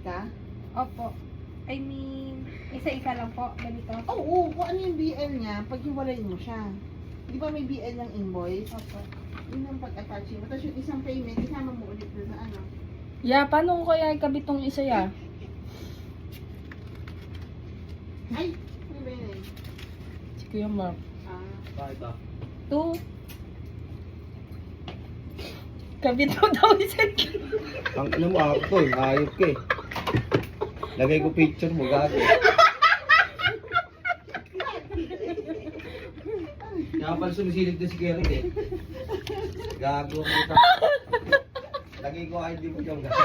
ka? Opo. I mean, isa-isa lang po. Ganito. Oo, kung ano yung BL niya, pag hiwalayin mo siya. Di ba may BL ng invoice? Opo. Yun ang pag-attach mo. Tapos yung isang payment, isama mo ulit doon sa ano. Ya, paano ko kaya ikabit tong isa ya? Ay! Ano ba yun eh? Si Kuya Mark. Ah. Bakit ba? 2. Kabit mo daw isa. Ang ina mo, ako eh. Hayop ka eh. Lagay ko picture mo, gago. Kaya pala sumisilip din si Kerry eh. Gago ang ito. Lagay ko ID mo dyan, gago.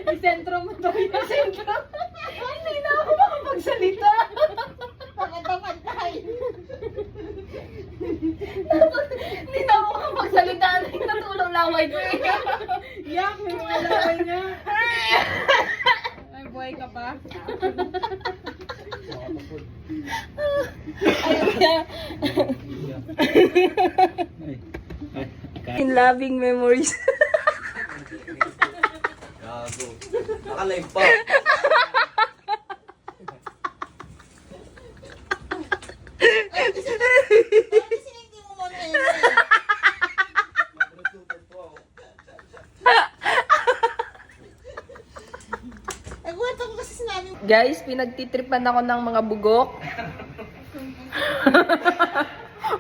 Isentro mo daw yun. Isentro. Hindi na ako makapagsalita. Pakatapantay! Hindi na ako makapagsalita. Natulong laway ko eh. Yak, may mga laway niya. Ay, buhay ka pa. Ayun niya. In loving memories. Gago. Naka-live pa. Kasi hindi mo muna yun eh. Nagwento ko kasi sinabi mo. Guys, pinagtitripan ako ng mga bugok.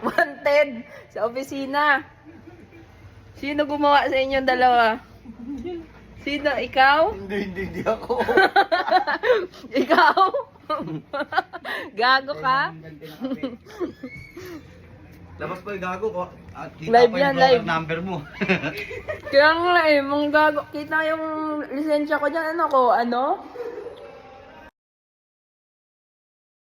Wanted sa opisina. Sino gumawa sa inyong dalawa? Sino? Ikaw? Hindi ako. Ikaw? Gago ka? Labas pa yung gago ko. At kita Live pa yan, yung broker live. number mo. Kaya nga eh, mong gago. Kita yung lisensya ko dyan. Ano ko? Ano?